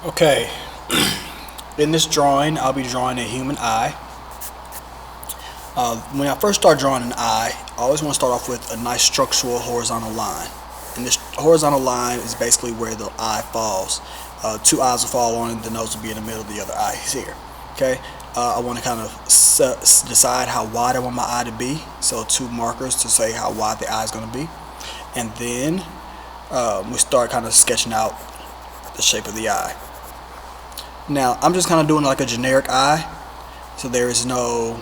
Okay, in this drawing, I'll be drawing a human eye. When I first start drawing an eye, I always want to start off with a nice structural horizontal line. And this horizontal line is basically where the eye falls. Two eyes will fall on it, the nose will be in the middle, the other eye is here. Okay, I want to kind of decide how wide I want my eye to be. So two markers to say how wide the eye is going to be. And then we start kind of sketching out the shape of the eye. Now, I'm just kind of doing like a generic eye, so there is no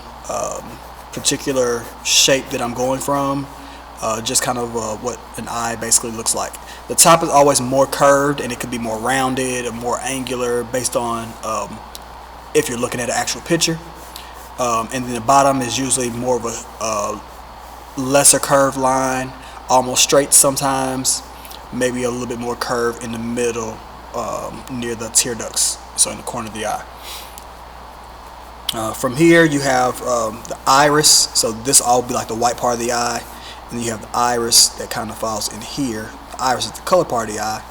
particular shape that I'm going from, just kind of what an eye basically looks like. The top is always more curved, and it could be more rounded or more angular based on if you're looking at an actual picture. And then the bottom is usually more of a lesser curved line, almost straight sometimes, maybe a little bit more curved in the middle near the tear ducts, so in the corner of the eye. From here you have the iris, so this all will be like the white part of the eye, and then you have the iris that kind of falls in here. The iris is the color part of the eye,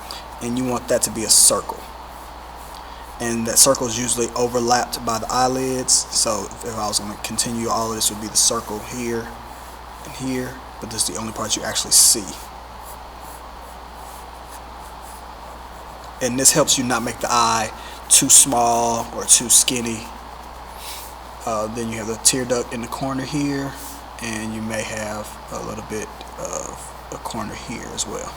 and you want that to be a circle, and that circle is usually overlapped by the eyelids. So if I was going to continue, all of this would be the circle here and here, but this is the only part you actually see. And this helps you not make the eye too small or too skinny. Then you have the tear duct in the corner here, and you may have a little bit of a corner here as well.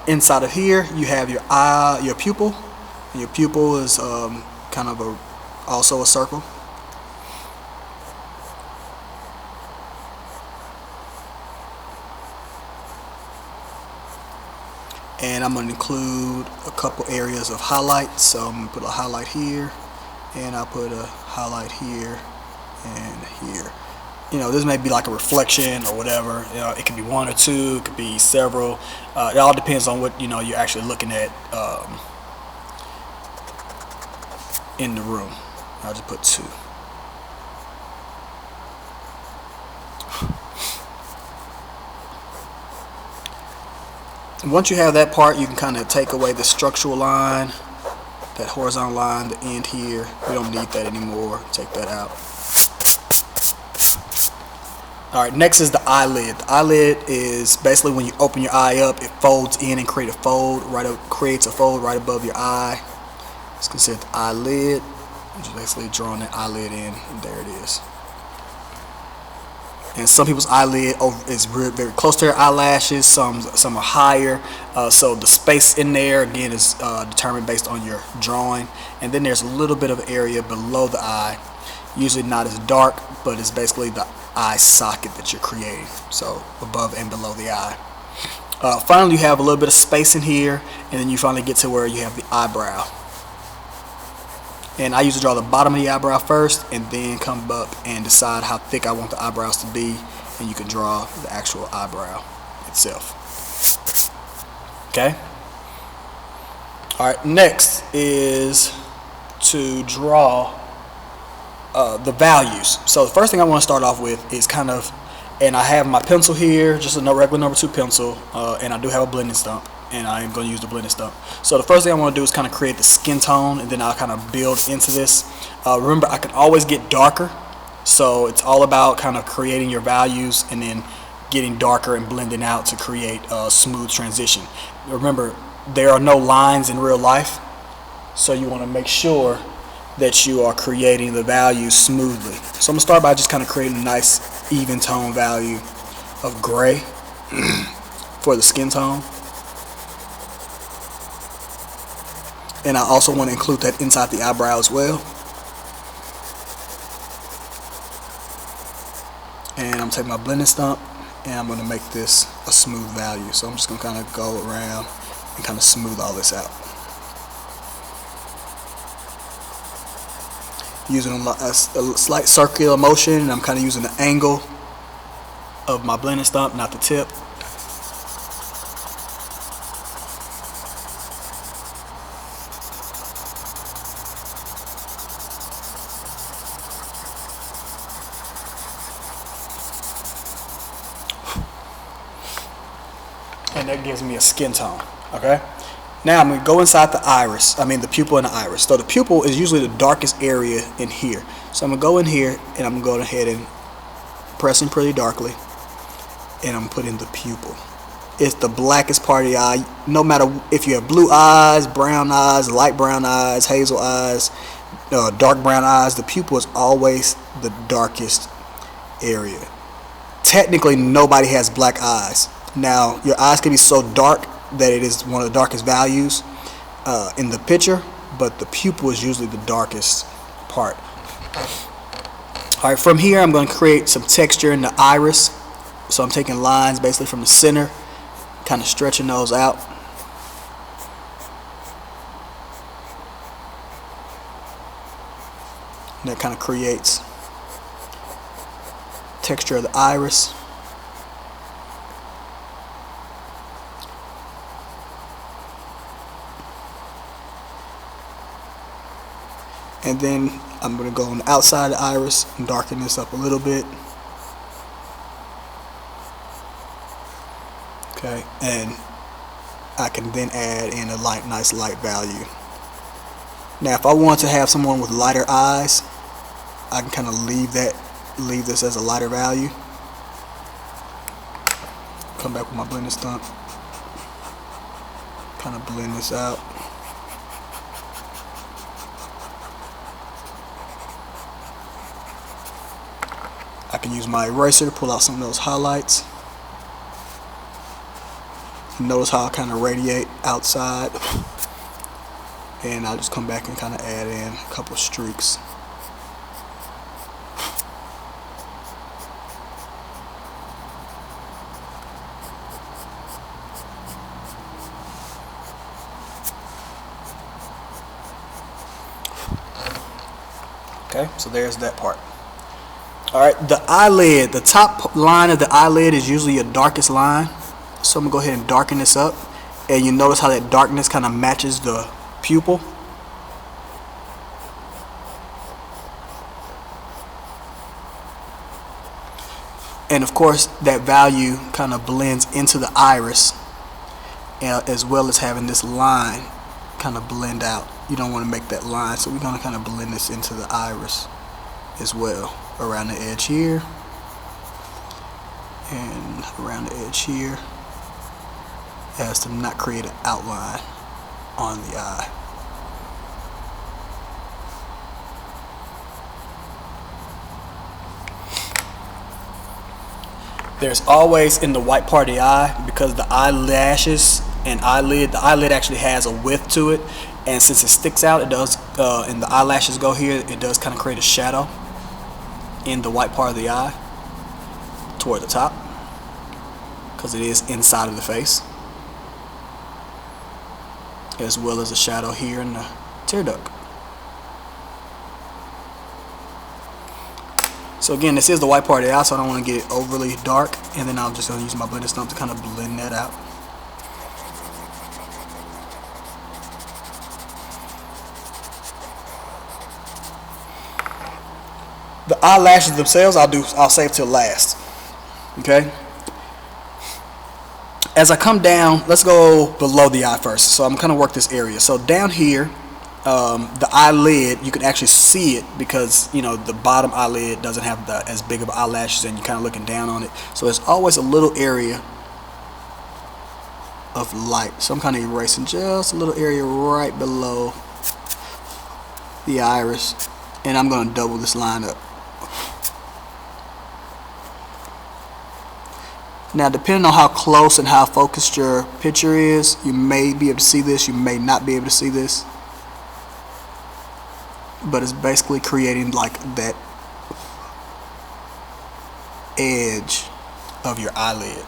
Inside of here you have your eye, your pupil. And your pupil is kind of also a circle. And I'm going to include a couple areas of highlight. So I'm going to put a highlight here, and I'll put a highlight here and here. You know, this may be like a reflection or whatever. You know, it could be one or two, it could be several. It all depends on what you're actually looking at in the room. I'll just put two. Once you have that part, you can kind of take away the structural line, that horizontal line, the end here. We don't need that anymore. Take that out. Alright, next is the eyelid. The eyelid is basically when you open your eye up, it folds in and creates a fold right above your eye. It's considered the eyelid. I'm just basically drawing that eyelid in, and there it is. And some people's eyelid is very close to their eyelashes. Some are higher. So the space in there again is determined based on your drawing. And then there's a little bit of area below the eye, usually not as dark, but it's basically the eye socket that you're creating. So above and below the eye. Finally, you have a little bit of space in here, and then you finally get to where you have the eyebrow. And I usually draw the bottom of the eyebrow first, and then come up and decide how thick I want the eyebrows to be, and you can draw the actual eyebrow itself. Okay? Alright, next is to draw the values. So the first thing I want to start off with is kind of, and I have my pencil here, just a regular number 2 pencil, and I do have a blending stump, and I am going to use the blending stump. So the first thing I want to do is kind of create the skin tone, and then I'll kind of build into this. Remember, I can always get darker, so it's all about kind of creating your values and then getting darker and blending out to create a smooth transition. Remember, there are no lines in real life, so you want to make sure that you are creating the values smoothly. So I'm going to start by just kind of creating a nice even tone value of gray for the skin tone. And I also want to include that inside the eyebrow as well. And I'm taking my blending stump, and I'm going to make this a smooth value. So I'm just going to kind of go around and kind of smooth all this out. Using a slight circular motion, and I'm kind of using the angle of my blending stump, not the tip. and that gives me a skin tone. Okay. Now I'm going to go inside the pupil in the iris. So the pupil is usually the darkest area in here. So I'm going to go in here and I'm going to go ahead and press in pretty darkly, and I'm going to put in the pupil. It's the blackest part of the eye. No matter if you have blue eyes, brown eyes, light brown eyes, hazel eyes, dark brown eyes, the pupil is always the darkest area. Technically, nobody has black eyes. Now, your eyes can be so dark that it is one of the darkest values in the picture, but the pupil is usually the darkest part. Alright, from here I'm going to create some texture in the iris. So I'm taking lines basically from the center, kind of stretching those out. And that kind of creates texture of the iris. And then I'm going to go on the outside of the iris and darken this up a little bit. Okay, and I can then add in a nice light value. Now if I want to have someone with lighter eyes, I can kind of leave this as a lighter value. Come back with my blending stump, kind of blend this out. I can use my eraser to pull out some of those highlights. Notice how I kind of radiate outside, and I'll just come back and kind of add in a couple of streaks. Okay, so there's that part. Alright, the eyelid, the top line of the eyelid is usually your darkest line. So I'm going to go ahead and darken this up. And you notice how that darkness kind of matches the pupil. And of course, that value kind of blends into the iris, as well as having this line kind of blend out. You don't want to make that line, so we're going to kind of blend this into the iris as well, around the edge here and around the edge here, as to not create an outline on the eye. There's always in the white part of the eye, because the eyelashes and eyelid, the eyelid actually has a width to it, and since it sticks out, it does, and the eyelashes go here, it does kind of create a shadow in the white part of the eye toward the top, because it is inside of the face, as well as a shadow here in the tear duct. So again, this is the white part of the eye, so I don't want to get it overly dark, and then I'm just going to use my blending stump to kind of blend that out. The eyelashes themselves, I'll save till last. Okay. As I come down, let's go below the eye first. So I'm kind of work this area. So down here, the eyelid, you can actually see it because the bottom eyelid doesn't have as big of eyelashes, and you're kind of looking down on it. So there's always a little area of light. So I'm kind of erasing just a little area right below the iris, and I'm going to double this line up. Now, depending on how close and how focused your picture is, you may be able to see this, you may not be able to see this. But it's basically creating like that edge of your eyelid.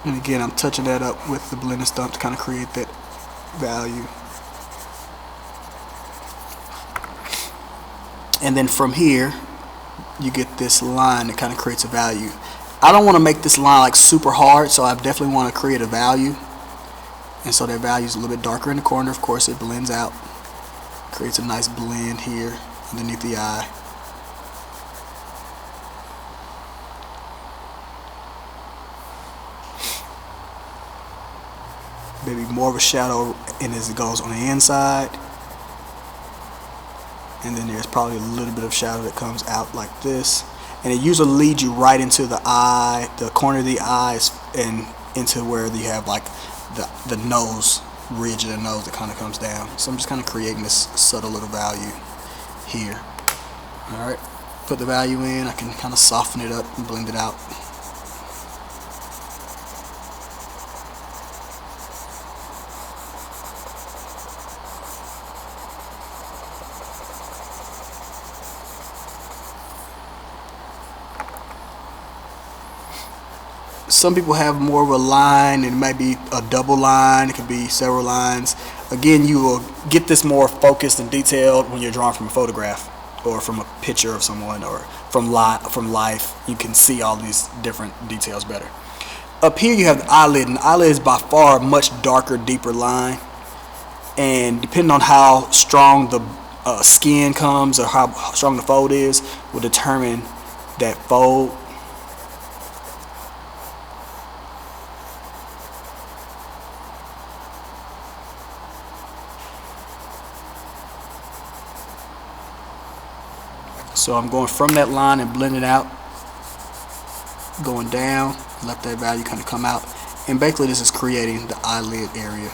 And again, I'm touching that up with the blending stump to kind of create that value. And then from here, you get this line that kind of creates a value. I don't want to make this line like super hard, so I definitely want to create a value. and so that value is a little bit darker in the corner. Of course, it blends out, creates a nice blend here underneath the eye. Maybe more of a shadow in as it goes on the inside, and then there's probably a little bit of shadow that comes out like this, and it usually leads you right into the eye, the corner of the eyes, and into where you have like the nose, ridge of the nose that kind of comes down. So I'm just kind of creating this subtle little value here. Alright, put the value in, I can kind of soften it up and blend it out. Some people have more of a line, and it might be a double line, it could be several lines. Again, you will get this more focused and detailed when you're drawing from a photograph or from a picture of someone or from life. You can see all these different details better. Up here you have the eyelid, and the eyelid is by far a much darker, deeper line, and depending on how strong the skin comes or how strong the fold is will determine that fold. So I'm going from that line and blending out, going down, let that value kind of come out, and basically this is creating the eyelid area.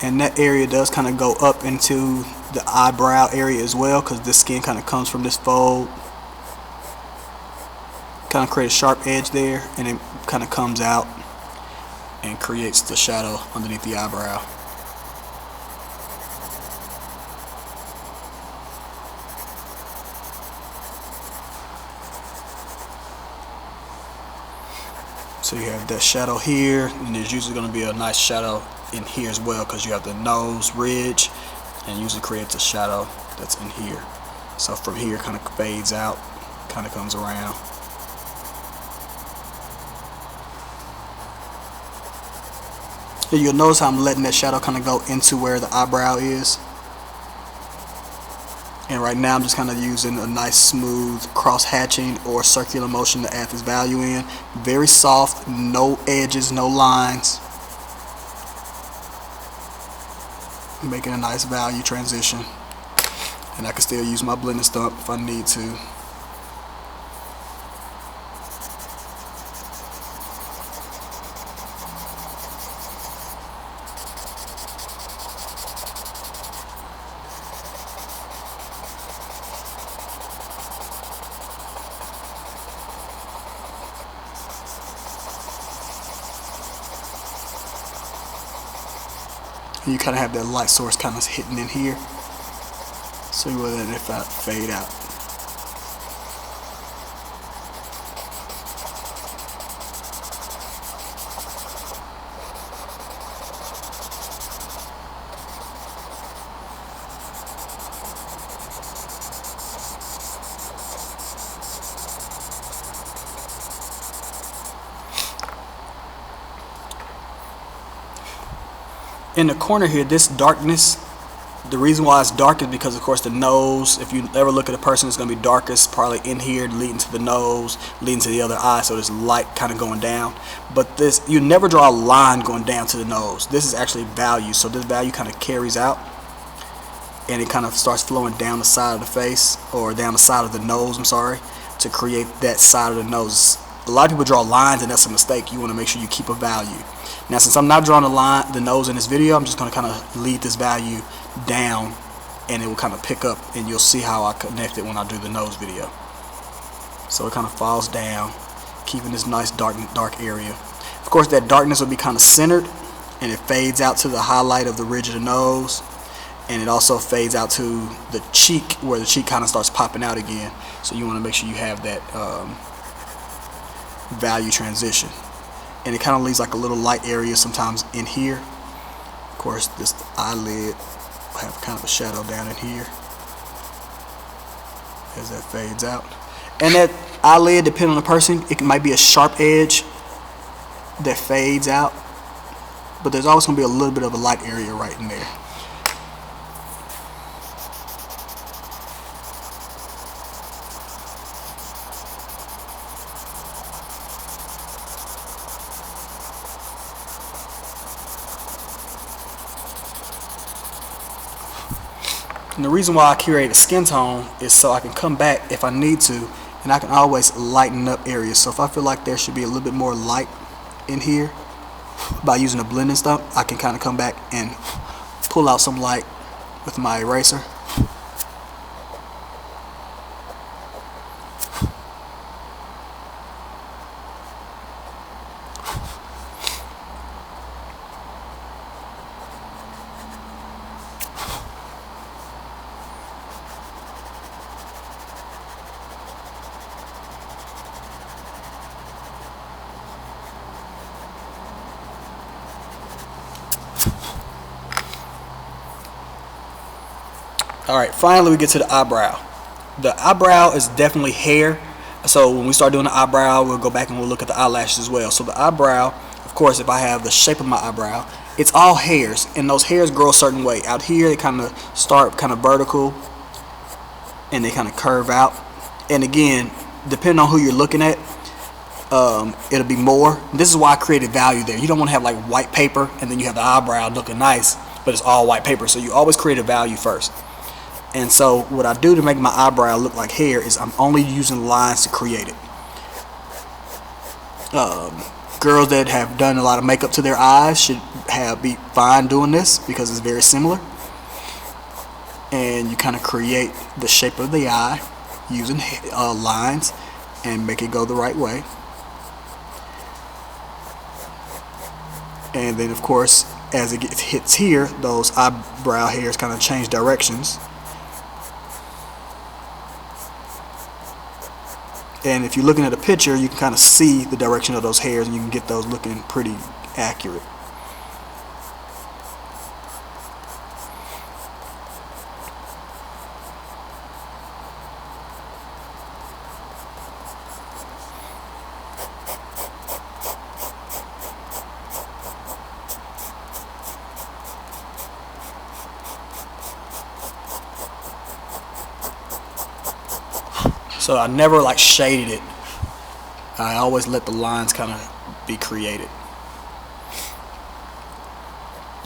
And that area does kind of go up into the eyebrow area as well, because this skin kind of comes from this fold. Kind of create a sharp edge there, and it kind of comes out and creates the shadow underneath the eyebrow. So you have that shadow here, and there's usually going to be a nice shadow in here as well, because you have the nose ridge, and usually creates a shadow that's in here. So from here kind of fades out, kind of comes around. And you'll notice how I'm letting that shadow kind of go into where the eyebrow is. And right now I'm just kind of using a nice smooth cross hatching or circular motion to add this value in. Very soft, no edges, no lines. Making a nice value transition. And I can still use my blending stump if I need to. You kind of have that light source kind of hitting in here, so you will let it fade out. In the corner here, this darkness, the reason why it's dark is because, of course, the nose, if you ever look at a person, it's going to be darkest probably in here, leading to the nose, leading to the other eye, so there's light kind of going down. But this, you never draw a line going down to the nose. This is actually value, so this value kind of carries out, and it kind of starts flowing down the side of the face, or down the side of the nose, I'm sorry, to create that side of the nose. A lot of people draw lines, and that's a mistake. You want to make sure you keep a value. Now, since I'm not drawing the nose in this video, I'm just going to kind of lead this value down, and it will kind of pick up, and you'll see how I connect it when I do the nose video. So it kind of falls down, keeping this nice dark area. Of course, that darkness will be kind of centered, and it fades out to the highlight of the ridge of the nose, and it also fades out to the cheek, where the cheek kind of starts popping out again. So you want to make sure you have that value transition. and it kind of leaves like a little light area sometimes in here. Of course, this eyelid will have kind of a shadow down in here as that fades out. And that eyelid, depending on the person, it might be a sharp edge that fades out, but there's always going to be a little bit of a light area right in there. And the reason why I curate a skin tone is so I can come back if I need to, and I can always lighten up areas. So if I feel like there should be a little bit more light in here by using a blending stuff, I can kind of come back and pull out some light with my eraser. Alright, finally we get to the eyebrow. The eyebrow is definitely hair. So when we start doing the eyebrow, we'll go back and we'll look at the eyelashes as well. So the eyebrow, of course, if I have the shape of my eyebrow, it's all hairs, and those hairs grow a certain way. Out here they kind of start kind of vertical and they kind of curve out. And again, depending on who you're looking at, it'll be more. This is why I created value there. You don't want to have like white paper and then you have the eyebrow looking nice, but it's all white paper. So you always create a value first. And so what I do to make my eyebrow look like hair is I'm only using lines to create it. Girls that have done a lot of makeup to their eyes should be fine doing this because it's very similar. And you kind of create the shape of the eye using lines and make it go the right way. And then of course, as it hits here, those eyebrow hairs kind of change directions. And if you're looking at a picture, you can kind of see the direction of those hairs and you can get those looking pretty accurate. So I never like shaded it. I always let the lines kind of be created.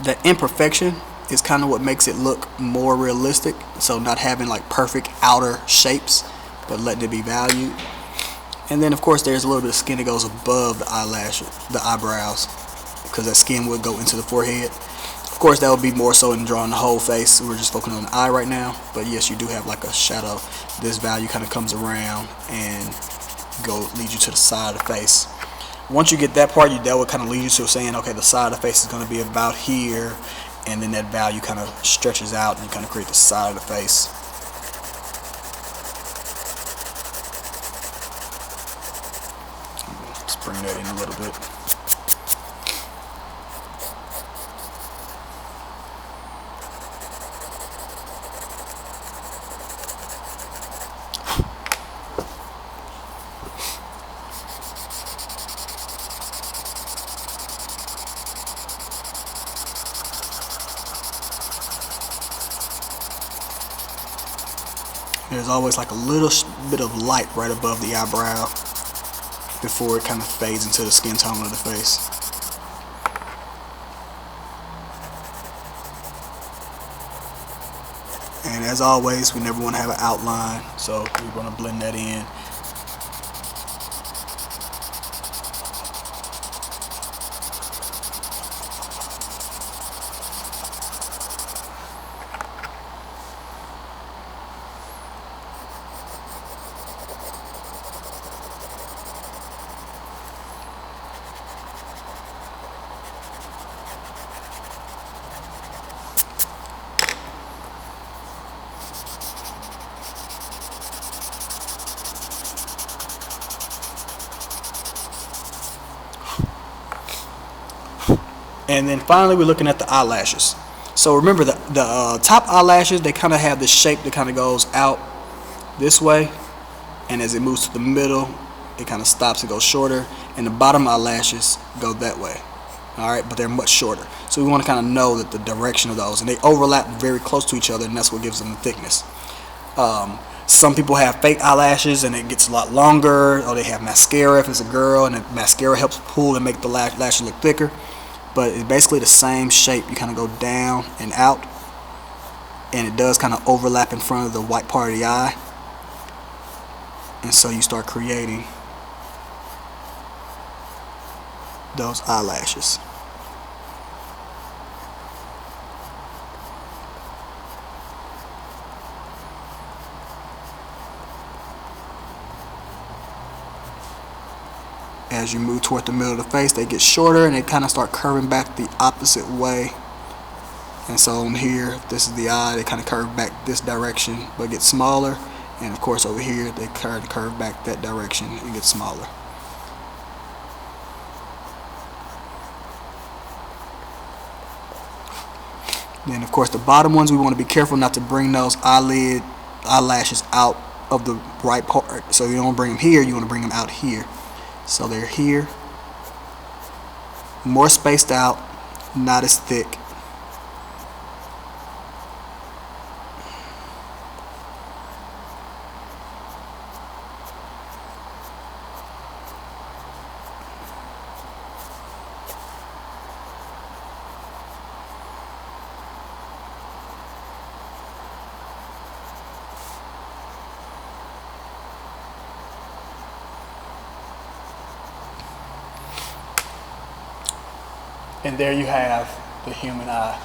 The imperfection is kind of what makes it look more realistic. So not having like perfect outer shapes, but letting it be valued. And then of course there's a little bit of skin that goes above the eyelashes, the eyebrows, because that skin would go into the forehead. Of course that would be more so in drawing the whole face. We're just focusing on the eye right now, but yes, you do have like a shadow. This value kind of comes around and lead you to the side of the face. Once you get that part, that would kind of lead you to saying, okay, the side of the face is going to be about here, and then that value kind of stretches out and you kind of create the side of the face. Let's bring that in a little bit. There's always like a little bit of light right above the eyebrow before it kind of fades into the skin tone of the face. And as always, we never want to have an outline, so we're going to blend that in. And then finally, we're looking at the eyelashes. So remember, the top eyelashes, they kind of have this shape that kind of goes out this way, and as it moves to the middle, it kind of stops and goes shorter, and the bottom eyelashes go that way. All right, but they're much shorter. So we want to kind of know that the direction of those, and they overlap very close to each other, and that's what gives them the thickness. Some people have fake eyelashes and it gets a lot longer, or they have mascara if it's a girl, and the mascara helps pull and make the lashes look thicker. But it's basically the same shape. You kind of go down and out, and it does kind of overlap in front of the white part of the eye, and so you start creating those eyelashes. As you move toward the middle of the face, they get shorter and they kind of start curving back the opposite way. And so on here, if this is the eye, they kind of curve back this direction but get smaller. And of course over here, they curve back that direction and get smaller. Then of course the bottom ones, we want to be careful not to bring those eyelashes out of the right part. So you don't bring them here, you want to bring them out here. So they're here, more spaced out, not as thick. And there you have the human eye.